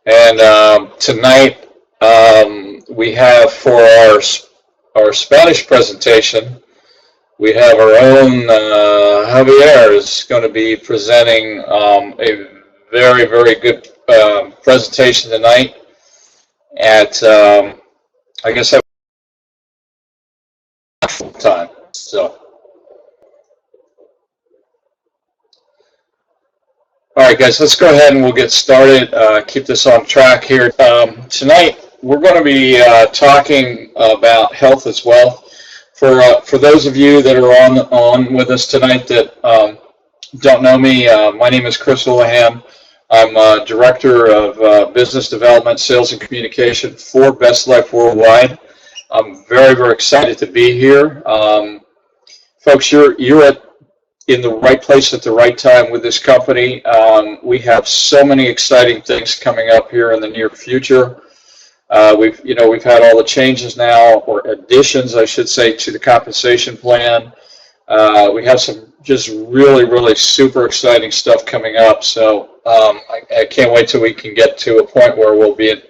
And tonight we have for our Spanish presentation, we have our own Javier is going to be presenting a very, very good presentation tonight at, I guess, time. So, all right, guys, let's go ahead and we'll get started. Keep this on track here. Tonight, we're going to be talking about health as well. For those of you that are on with us tonight that don't know me, my name is Chris Oulahan. I'm Director of Business Development, Sales, and Communication for Best Life Worldwide. I'm very, very excited to be here. Folks, you're in the right place at the right time with this company. We have so many exciting things coming up here in the near future. We've had all the changes now, or additions, I should say, to the compensation plan. We have some just really, really super exciting stuff coming up. So I can't wait till we can get to a point where we'll be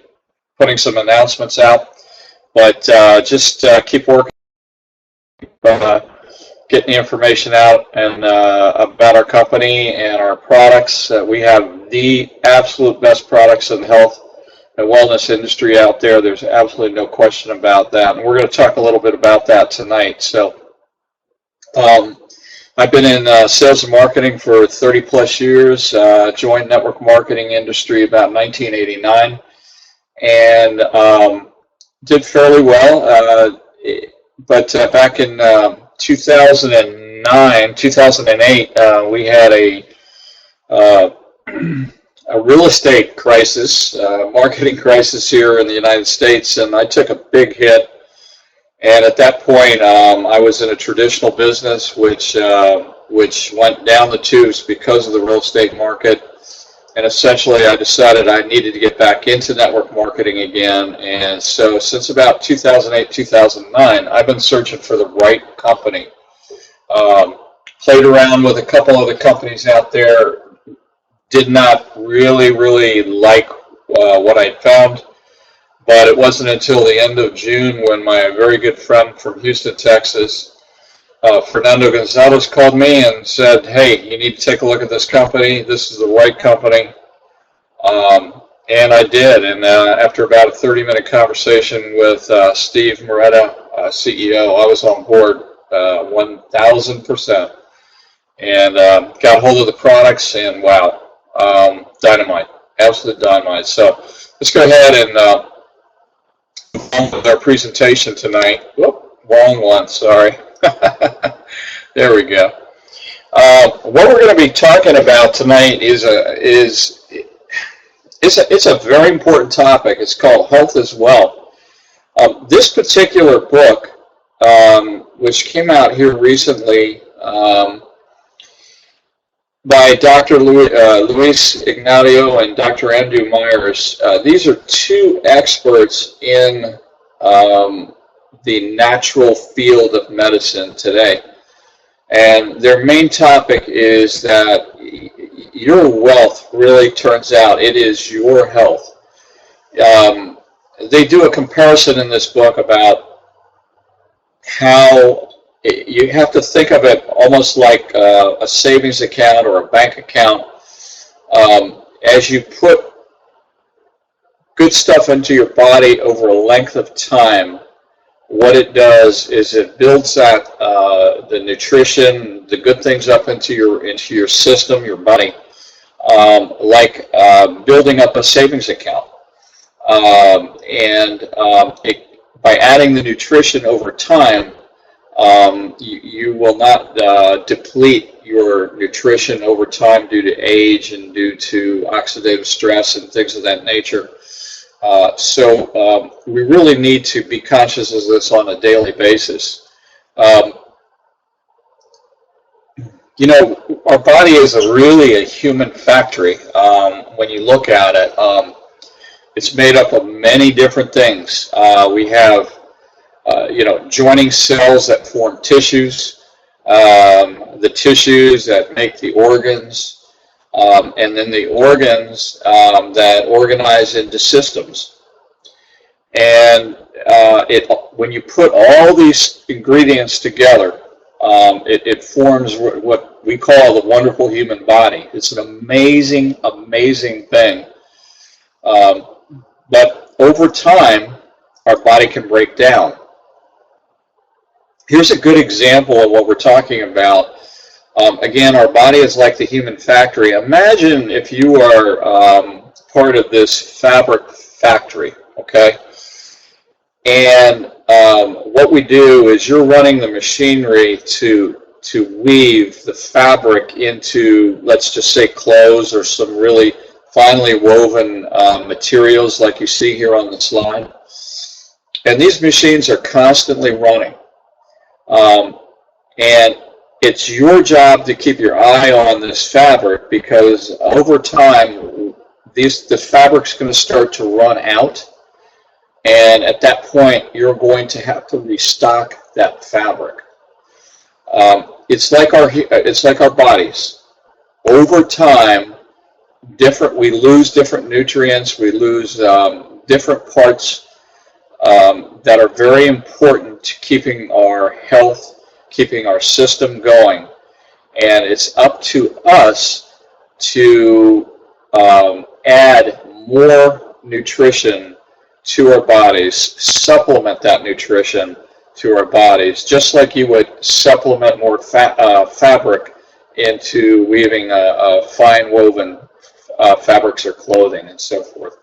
putting some announcements out. But just keep working, getting the information out and about our company and our products. We have the absolute best products in the health and wellness industry out there. There's absolutely no question about that. And we're going to talk a little bit about that tonight. So I've been in sales and marketing for 30 plus years, joined network marketing industry about 1989, and did fairly well. But back in 2009, 2008, we had a real estate crisis, marketing crisis here in the United States, and I took a big hit. And at that point, I was in a traditional business, which went down the tubes because of the real estate market. And essentially, I decided I needed to get back into network marketing again. And so since about 2008, 2009, I've been searching for the right company. Played around with a couple of the companies out there. Did not really like what I found. But it wasn't until the end of June when my very good friend from Houston, Texas, Fernando Gonzalez, called me and said, hey, you need to take a look at this company. This is the right company. And I did. And after about a 30-minute conversation with Steve Moretta, CEO, I was on board 1,000%. And got hold of the products, and wow, dynamite, absolute dynamite. So let's go ahead and with our presentation tonight. Whoop, wrong one, sorry. There we go. What we're going to be talking about tonight is it's a very important topic. It's called Health as Well. This particular book, which came out here recently by Dr. Luis Ignacio and Dr. Andrew Myers. These are two experts in the natural field of medicine today. And their main topic is that your wealth really turns out, it is your health. They do a comparison in this book about how you have to think of it almost like a savings account or a bank account. As you put good stuff into your body over a length of time, what it does is it builds that the nutrition, the good things up into your system, your body, like building up a savings account. By adding the nutrition over time, you will not deplete your nutrition over time due to age and due to oxidative stress and things of that nature. So we really need to be conscious of this on a daily basis. Our body is really a human factory when you look at it. It's made up of many different things. We have joining cells that form tissues, the tissues that make the organs, and then the organs that organize into systems. And when you put all these ingredients together, it forms what we call the wonderful human body. It's an amazing, amazing thing. But over time, our body can break down. Here's a good example of what we're talking about. Again, our body is like the human factory. Imagine if you are part of this fabric factory, okay? And what we do is you're running the machinery to weave the fabric into, let's just say, clothes or some really finely woven materials like you see here on the slide. And these machines are constantly running. And it's your job to keep your eye on this fabric, because over time, the fabric's going to start to run out. And at that point, you're going to have to restock that fabric. It's like our bodies. Over time, we lose different nutrients. We lose different parts that are very important to keeping our health, keeping our system going. And it's up to us to add more nutrition to our bodies, supplement that nutrition to our bodies, just like you would supplement more fabric into weaving a fine woven fabrics or clothing and so forth.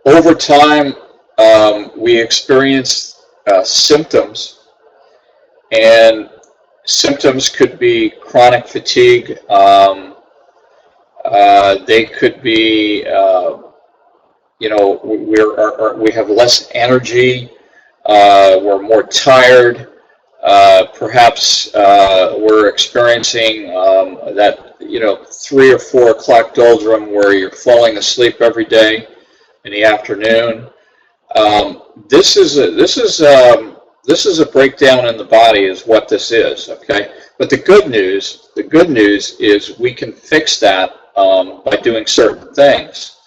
Over time, we experience symptoms, and symptoms could be chronic fatigue. They could be, we have less energy, we're more tired, perhaps we're experiencing that 3 or 4 o'clock doldrum where you're falling asleep every day in the afternoon. This is a breakdown in the body, is what this is. Okay, but the good news is we can fix that by doing certain things.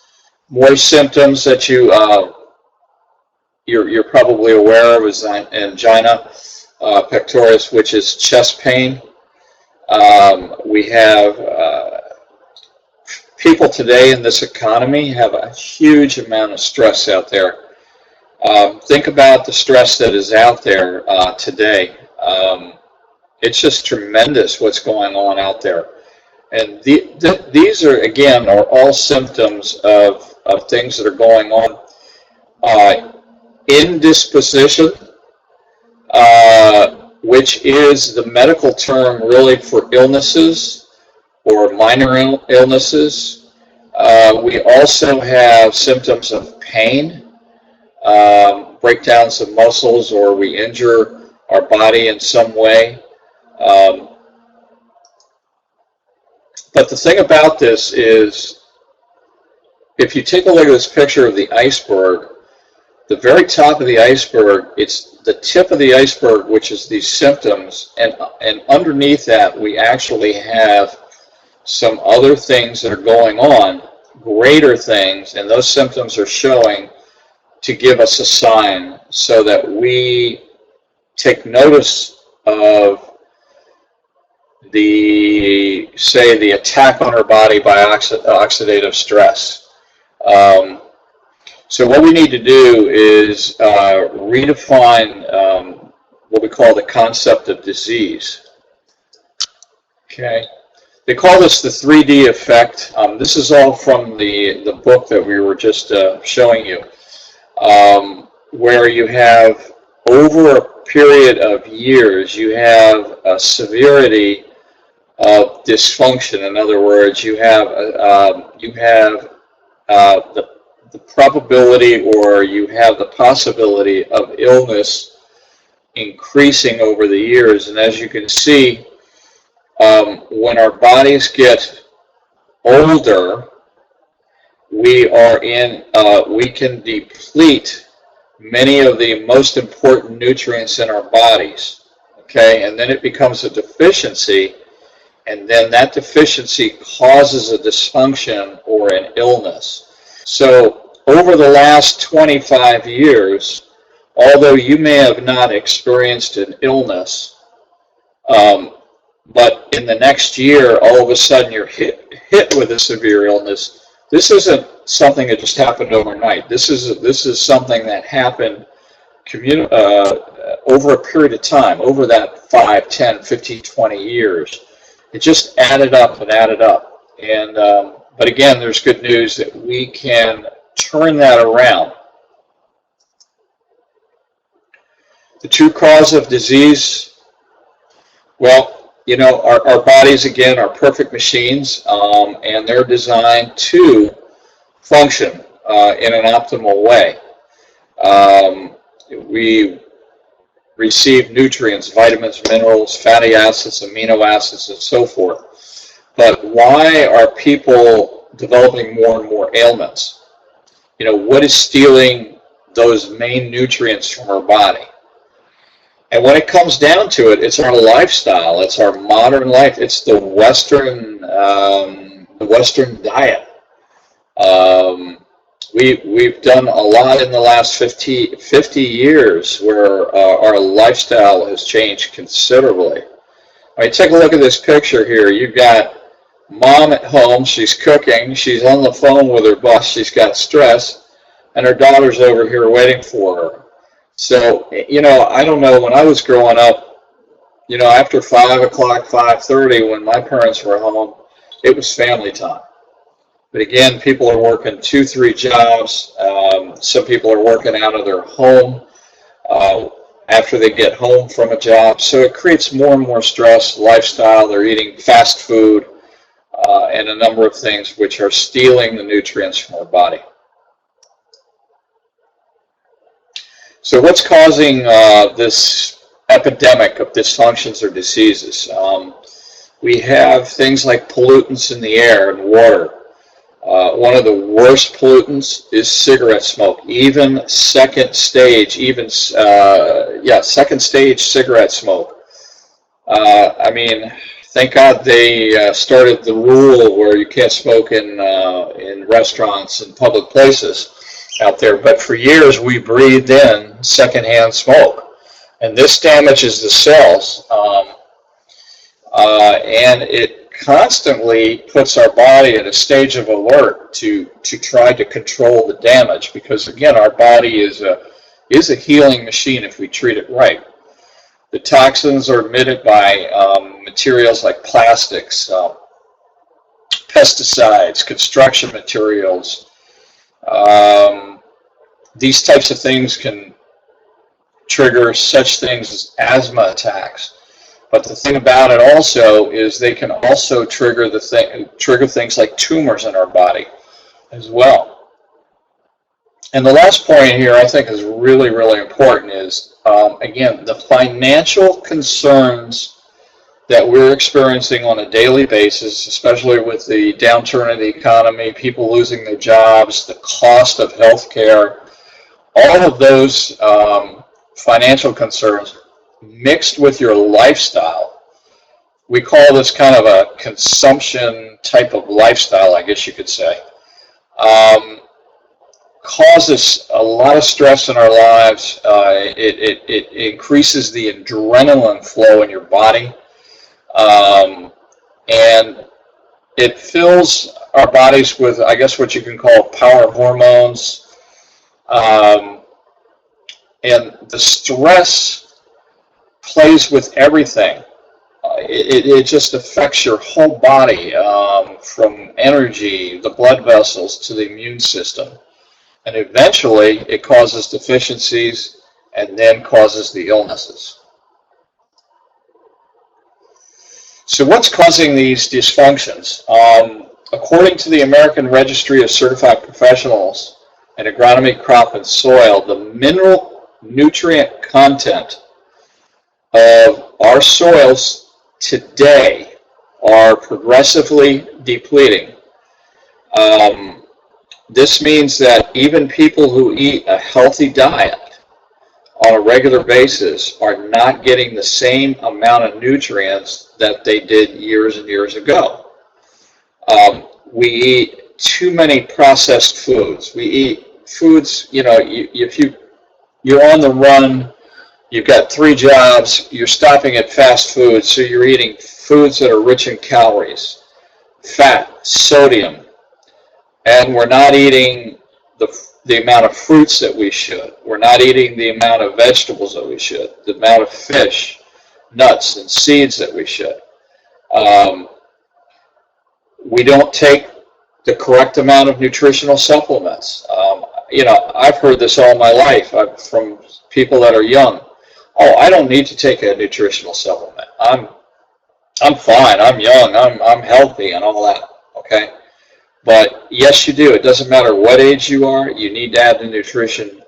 More symptoms that you're probably aware of is angina pectoris, which is chest pain. We have people today in this economy have a huge amount of stress out there. Think about the stress that is out there today. It's just tremendous what's going on out there. And these are all symptoms of things that are going on. Indisposition, which is the medical term really for illnesses or minor illnesses. We also have symptoms of pain, breakdowns of muscles, or we injure our body in some way. But the thing about this is, if you take a look at this picture of the iceberg, the very top of the iceberg, it's the tip of the iceberg, which is these symptoms, and underneath that we actually have some other things that are going on, greater things, and those symptoms are showing to give us a sign so that we take notice of the attack on our body by oxidative stress. So what we need to do is redefine what we call the concept of disease. Okay, they call this the 3D effect. This is all from the book that we were just showing you, where you have, over a period of years, you have a severity of dysfunction. In other words, you have the probability, or you have the possibility of illness increasing over the years. And as you can see, when our bodies get older, we can deplete many of the most important nutrients in our bodies. okay, and then it becomes a deficiency, and then that deficiency causes a dysfunction or an illness. So over the last 25 years, although you may have not experienced an illness, but in the next year, all of a sudden you're hit with a severe illness. This isn't something that just happened overnight. This is something that happened over a period of time, over that 5, 10, 15, 20 years. It just added up and added up. And but again, there's good news that we can turn that around. The true cause of disease, well, you know, our bodies, again, are perfect machines, and they're designed to function in an optimal way. We receive nutrients, vitamins, minerals, fatty acids, amino acids, and so forth. But why are people developing more and more ailments? You know, what is stealing those main nutrients from our body? And when it comes down to it, it's our lifestyle. It's our modern life. It's the Western diet. We've done a lot in the last 50 years where our lifestyle has changed considerably. I mean, take a look at this picture here. You've got mom at home. She's cooking. She's on the phone with her boss. She's got stress. And her daughter's over here waiting for her. So, you know, I don't know, when I was growing up, you know, after 5 o'clock, 5:30, when my parents were home, it was family time. But again, people are working 2, 3 jobs. Some people are working out of their home after they get home from a job. So it creates more and more stress, lifestyle. They're eating fast food and a number of things which are stealing the nutrients from our body. So what's causing this epidemic of dysfunctions or diseases? We have things like pollutants in the air and water. One of the worst pollutants is cigarette smoke, even second stage cigarette smoke. I mean, thank God they started the rule where you can't smoke in restaurants and public places out there, but for years we breathed in secondhand smoke, and this damages the cells, and it constantly puts our body at a stage of alert to try to control the damage, because again, our body is a healing machine if we treat it right. The toxins are emitted by materials like plastics, pesticides, construction materials. These types of things can trigger such things as asthma attacks. But the thing about it also is they can also trigger things like tumors in our body as well. And the last point here I think is really, really important is, again, the financial concerns that we're experiencing on a daily basis, especially with the downturn in the economy, people losing their jobs, the cost of health care, all of those financial concerns mixed with your lifestyle. We call this kind of a consumption type of lifestyle, I guess you could say. Causes a lot of stress in our lives. It increases the adrenaline flow in your body. And it fills our bodies with, I guess, what you can call power hormones. And the stress plays with everything. It just affects your whole body, from energy, the blood vessels, to the immune system. And eventually it causes deficiencies and then causes the illnesses. So what's causing these dysfunctions? According to the American Registry of Certified Professionals in Agronomy, Crop, and Soil, the mineral nutrient content of our soils today are progressively depleting. This means that even people who eat a healthy diet on a regular basis are not getting the same amount of nutrients that they did years and years ago. We eat too many processed foods. We eat foods, if you're on the run, you've got 3 jobs, you're stopping at fast food, so you're eating foods that are rich in calories, fat, sodium, and we're not eating the amount of fruits that we should. We're not eating the amount of vegetables that we should, the amount of fish, nuts, and seeds that we should. We don't take the correct amount of nutritional supplements. I've heard this all my life from people that are young. Oh, I don't need to take a nutritional supplement. I'm fine. I'm young. I'm healthy and all that. Okay. But yes, you do. It doesn't matter what age you are. You need to add the nutrition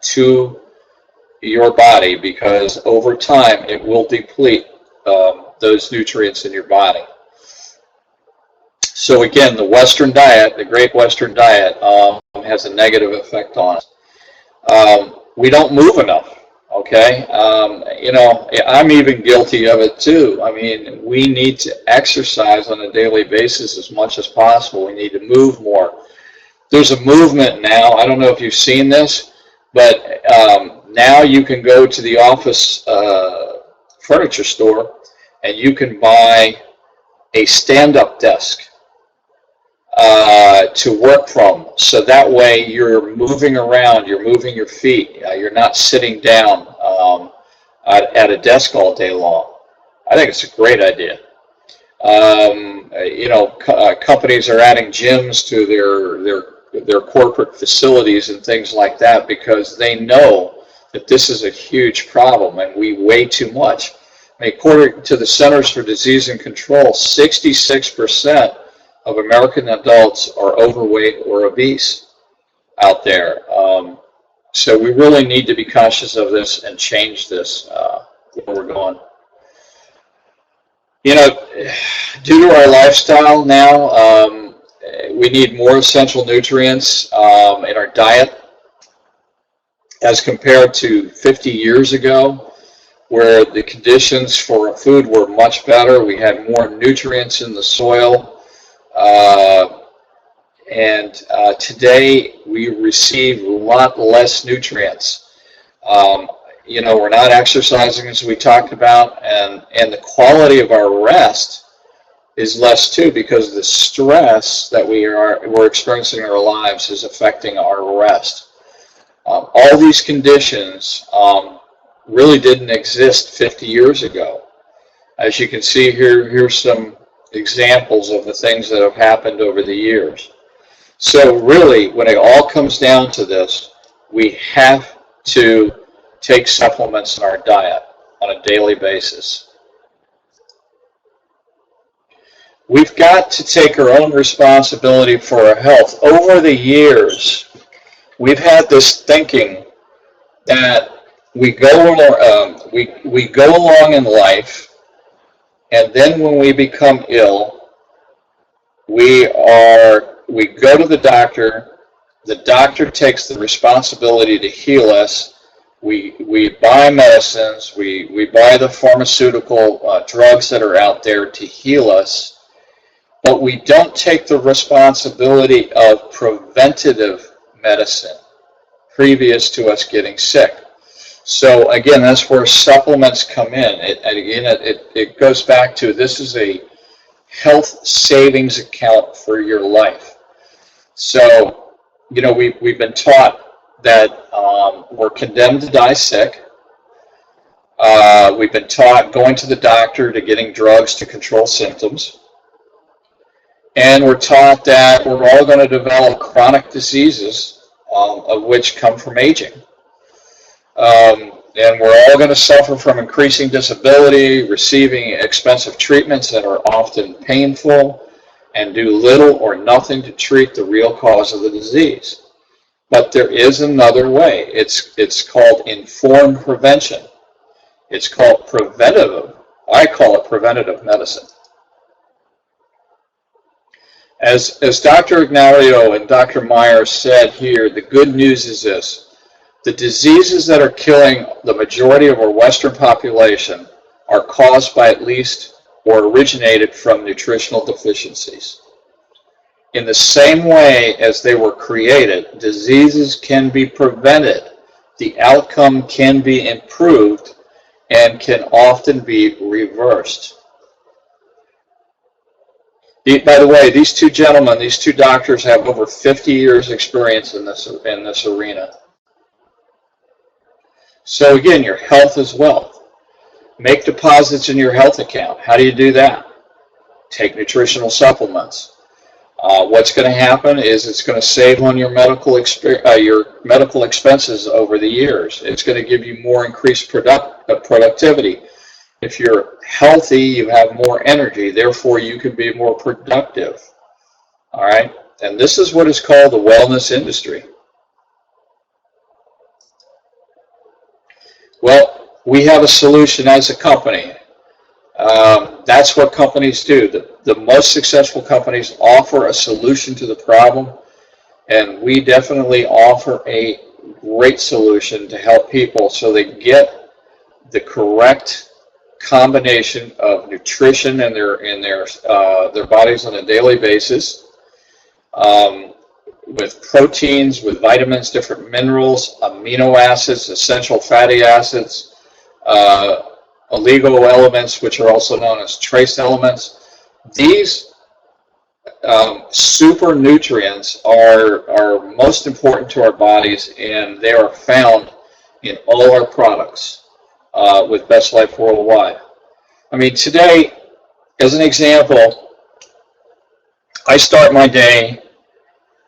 to your body, because over time it will deplete those nutrients in your body. So again, the Western diet, the Great Western Diet, has a negative effect on us. We don't move enough. Okay, I'm even guilty of it too. I mean, we need to exercise on a daily basis as much as possible. We need to move more. There's a movement now. I don't know if you've seen this, but now you can go to the office furniture store and you can buy a stand-up desk to work from. So that way you're moving around, you're moving your feet, you're not sitting down at a desk all day long. I think it's a great idea. Companies are adding gyms to their corporate facilities and things like that because they know that this is a huge problem and we weigh too much. I mean, according to the Centers for Disease and Control, 66% of American adults are overweight or obese out there. So we really need to be conscious of this and change this where we're going. Due to our lifestyle now, we need more essential nutrients in our diet as compared to 50 years ago, where the conditions for food were much better. We had more nutrients in the soil. Today we receive a lot less nutrients. We're not exercising as we talked about, and the quality of our rest is less too, because the stress that we're experiencing in our lives is affecting our rest. All these conditions really didn't exist 50 years ago. As you can see here, here's some examples of the things that have happened over the years. So really, when it all comes down to this, we have to take supplements in our diet on a daily basis. We've got to take our own responsibility for our health. Over the years, we've had this thinking that we go along in life, and then when we become ill, we go to the doctor takes the responsibility to heal us. We buy medicines, we buy the pharmaceutical drugs that are out there to heal us, but we don't take the responsibility of preventative medicine previous to us getting sick. So again, that's where supplements come in. It goes back to, this is a health savings account for your life. So, we've been taught that we're condemned to die sick. We've been taught going to the doctor to getting drugs to control symptoms. And we're taught that we're all going to develop chronic diseases, of which come from aging. And we're all going to suffer from increasing disability, receiving expensive treatments that are often painful, and do little or nothing to treat the real cause of the disease. But there is another way. It's called informed prevention. It's called preventative. I call it preventative medicine. As Dr. Ignario and Dr. Myers said here, the good news is this. The diseases that are killing the majority of our Western population are caused by at least or originated from nutritional deficiencies. In the same way as they were created, diseases can be prevented, the outcome can be improved, and can often be reversed. By the way, these two gentlemen, these two doctors have over 50 years experience in this arena. So again, your health is wealth. Make deposits in your health account. How do you do that? Take nutritional supplements. What's going to happen is it's going to save on your medical expenses over the years. It's going to give you more increased productivity. If you're healthy, you have more energy. Therefore, you can be more productive. All right? And this is what is called the wellness industry. Well, we have a solution as a company. That's what companies do. The most successful companies offer a solution to the problem, and we definitely offer a great solution to help people so they get the correct combination of nutrition in their bodies on a daily basis, with proteins, with vitamins, different minerals, amino acids, essential fatty acids, oligo elements, which are also known as trace elements. These super nutrients are most important to our bodies, and they are found in all our products with Best Life Worldwide. I mean, today, as an example, I start my day,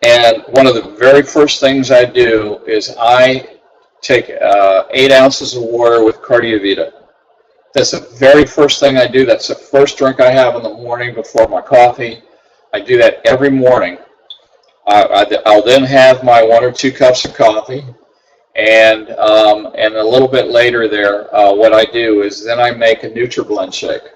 and one of the very first things I do is I take 8 ounces of water with Cardiovita. That's the very first thing I do. That's the first drink I have in the morning before my coffee. I do that every morning. I'll then have my 1 or 2 cups of coffee, and a little bit later there, what I do is then I make a NutriBlend shake.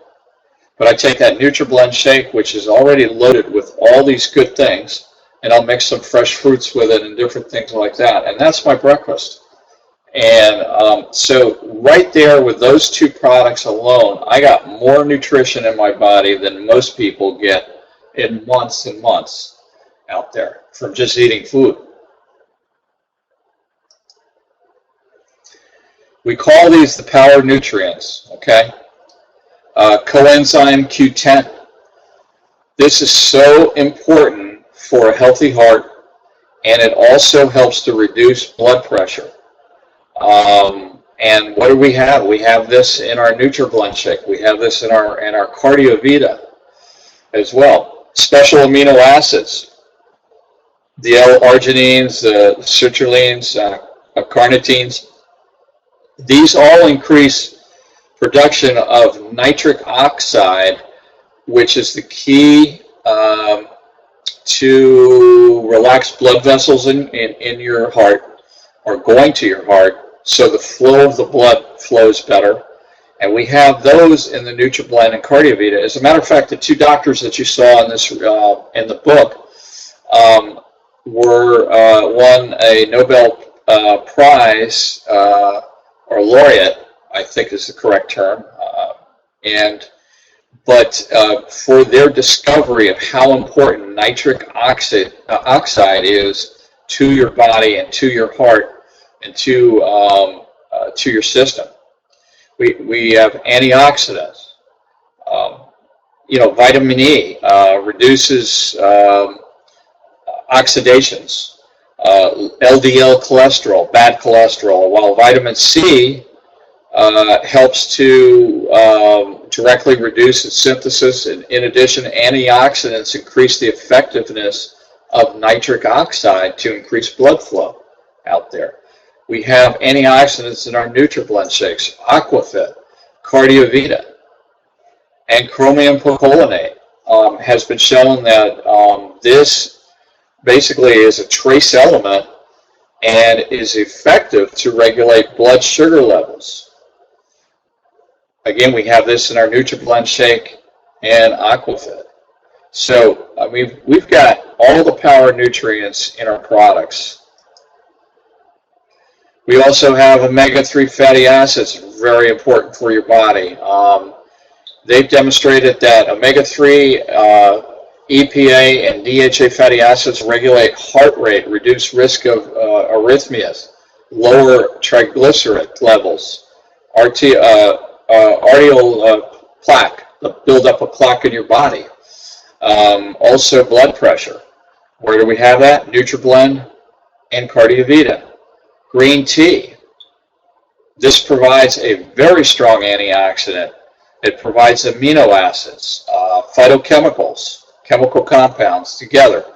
But I take that NutriBlend shake, which is already loaded with all these good things, and I'll mix some fresh fruits with it and different things like that. And that's my breakfast. And so right there with those 2 products alone, I got more nutrition in my body than most people get in months and months out there from just eating food. We call these the power nutrients, okay? Coenzyme Q10. This is so important for a healthy heart, and it also helps to reduce blood pressure. And what do we have? We have this in our NutriBlend shake. We have this in our Cardiovita as well. Special amino acids, the L-arginines, the citrulline, carnitines. These all increase production of nitric oxide, which is the key to relax blood vessels in your heart, or going to your heart, so the flow of the blood flows better. And we have those in the NutriBlend and Cardiovita. As a matter of fact, the 2 doctors that you saw in this in the book won a Nobel Prize, or laureate, I think is the correct term, but for their discovery of how important nitric oxide is to your body and to your heart and to your system. We have antioxidants. Vitamin E reduces oxidations, LDL cholesterol, bad cholesterol, while vitamin C helps to directly reduce its synthesis. And in addition, antioxidants increase the effectiveness of nitric oxide to increase blood flow out there. We have antioxidants in our NutriBlend shakes, Aquafit, Cardiovita, and chromium perchlorate. Has been shown that this basically is a trace element and is effective to regulate blood sugar levels. Again, we have this in our NutriBlend shake and Aquafit. So we've got all the power nutrients in our products. We also have omega-3 fatty acids, very important for your body. They've demonstrated that omega-3, EPA, and DHA fatty acids regulate heart rate, reduce risk of arrhythmias, lower triglyceride levels, arterial plaque, the buildup of plaque in your body. Also blood pressure. Where do we have that? NutriBlend and CardioVita. Green tea. This provides a very strong antioxidant. It provides amino acids, phytochemicals, chemical compounds together.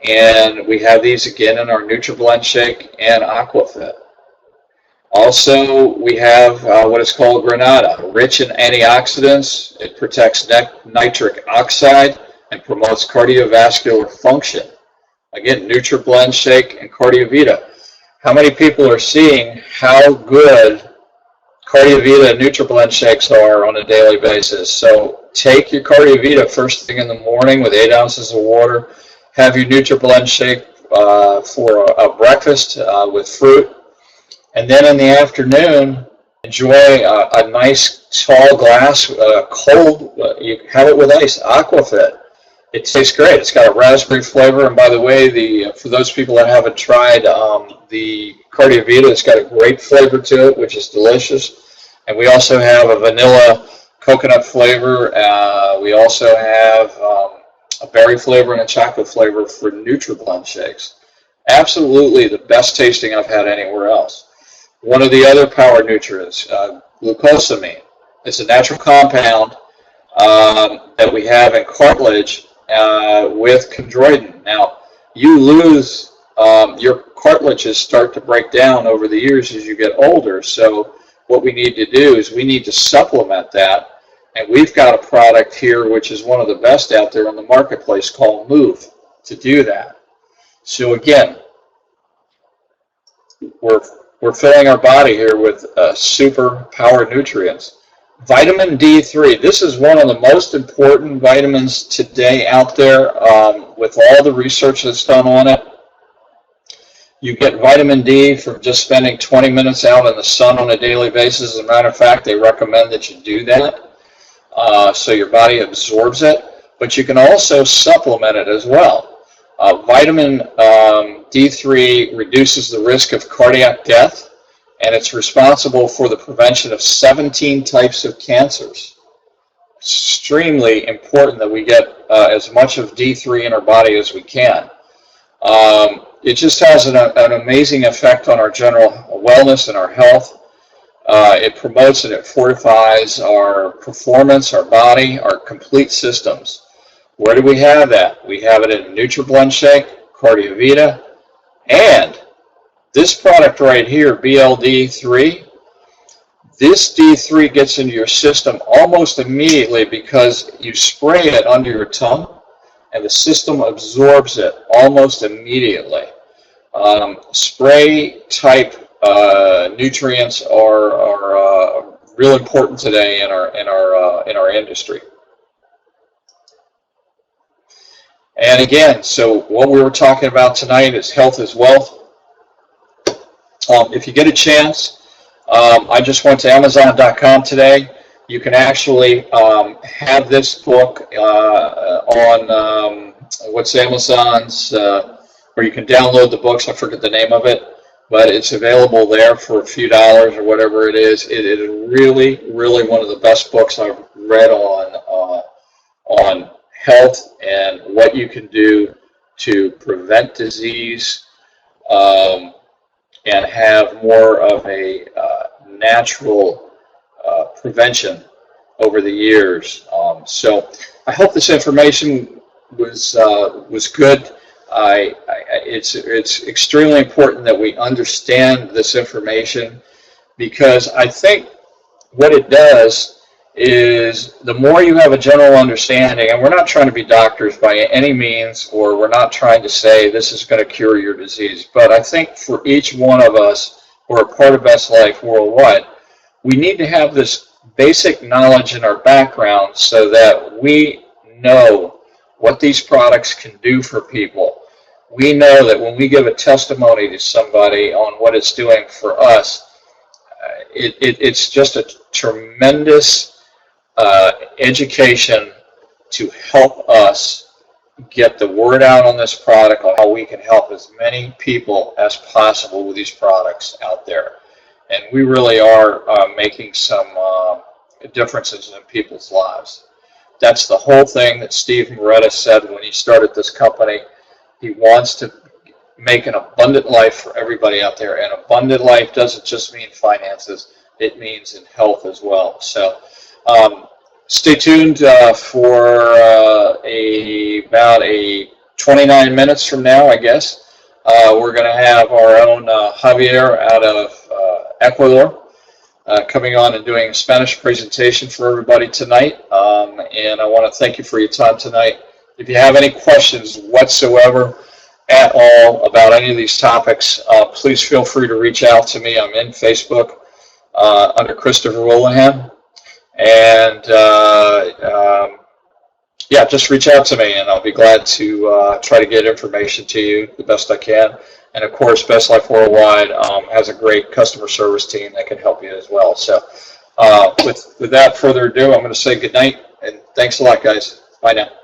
And we have these again in our NutriBlend shake and AquaFit. Also, we have what is called Granada, rich in antioxidants. It protects nitric oxide and promotes cardiovascular function. Again, NutriBlend shake and CardioVita. How many people are seeing how good CardioVita and NutriBlend shakes are on a daily basis? So take your CardioVita first thing in the morning with 8 ounces of water. Have your NutriBlend shake for a breakfast with fruit. And then in the afternoon, enjoy a nice tall glass, cold, you have it with ice, AquaFit. It tastes great. It's got a raspberry flavor. And by the way, for those people that haven't tried the CardioVita, it's got a great flavor to it, which is delicious. And we also have a vanilla coconut flavor. We also have a berry flavor and a chocolate flavor for NutriBlend shakes. Absolutely the best tasting I've had anywhere else. One of the other power nutrients, glucosamine. It's a natural compound that we have in cartilage with chondroitin. Now, you lose, your cartilages start to break down over the years as you get older. So what we need to do is we need to supplement that. And we've got a product here which is one of the best out there in the marketplace called Move to do that. So again, we're filling our body here with super power nutrients. Vitamin D3, this is one of the most important vitamins today out there with all the research that's done on it. You get vitamin D from just spending 20 minutes out in the sun on a daily basis. As a matter of fact, they recommend that you do that so your body absorbs it. But you can also supplement it as well. Vitamin D3 reduces the risk of cardiac death, and it's responsible for the prevention of 17 types of cancers. Extremely important that we get as much of D3 in our body as we can. It just has an amazing effect on our general wellness and our health. It promotes and it fortifies our performance, our body, our complete systems. Where do we have that? We have it in NutriBlend shake, CardioVita, and this product right here, BLD3. This D3 gets into your system almost immediately because you spray it under your tongue and the system absorbs it almost immediately. Spray type nutrients are real important today in our industry. And again, so what we were talking about tonight is health is wealth. If you get a chance, I just went to Amazon.com today. You can actually have this book on what's Amazon's, or you can download the books. I forget the name of it, but it's available there for a few dollars or whatever it is. It is really, really one of the best books I've read on health and what you can do to prevent disease and have more of a natural prevention over the years. So I hope this information was good. It's extremely important that we understand this information, because I think what it does is the more you have a general understanding, and we're not trying to be doctors by any means, or we're not trying to say this is going to cure your disease, but I think for each one of us who are part of Best Life Worldwide, we need to have this basic knowledge in our background so that we know what these products can do for people. we know that when we give a testimony to somebody on what it's doing for us, it's just a tremendous education to help us get the word out on this product, on how we can help as many people as possible with these products out there. And we really are making some differences in people's lives. That's the whole thing that Steve Moretta said when he started this company. He wants to make an abundant life for everybody out there. And abundant life doesn't just mean finances. It means in health as well. So stay tuned for about 29 minutes from now, I guess. We're going to have our own Javier out of Ecuador coming on and doing a Spanish presentation for everybody tonight. And I want to thank you for your time tonight. If you have any questions whatsoever at all about any of these topics, please feel free to reach out to me. I'm in Facebook under Christopher Oulahan. And yeah, just reach out to me, and I'll be glad to try to get information to you the best I can. And of course, Best Life Worldwide has a great customer service team that can help you as well. So without further ado, I'm going to say good night, and thanks a lot, guys. Bye now.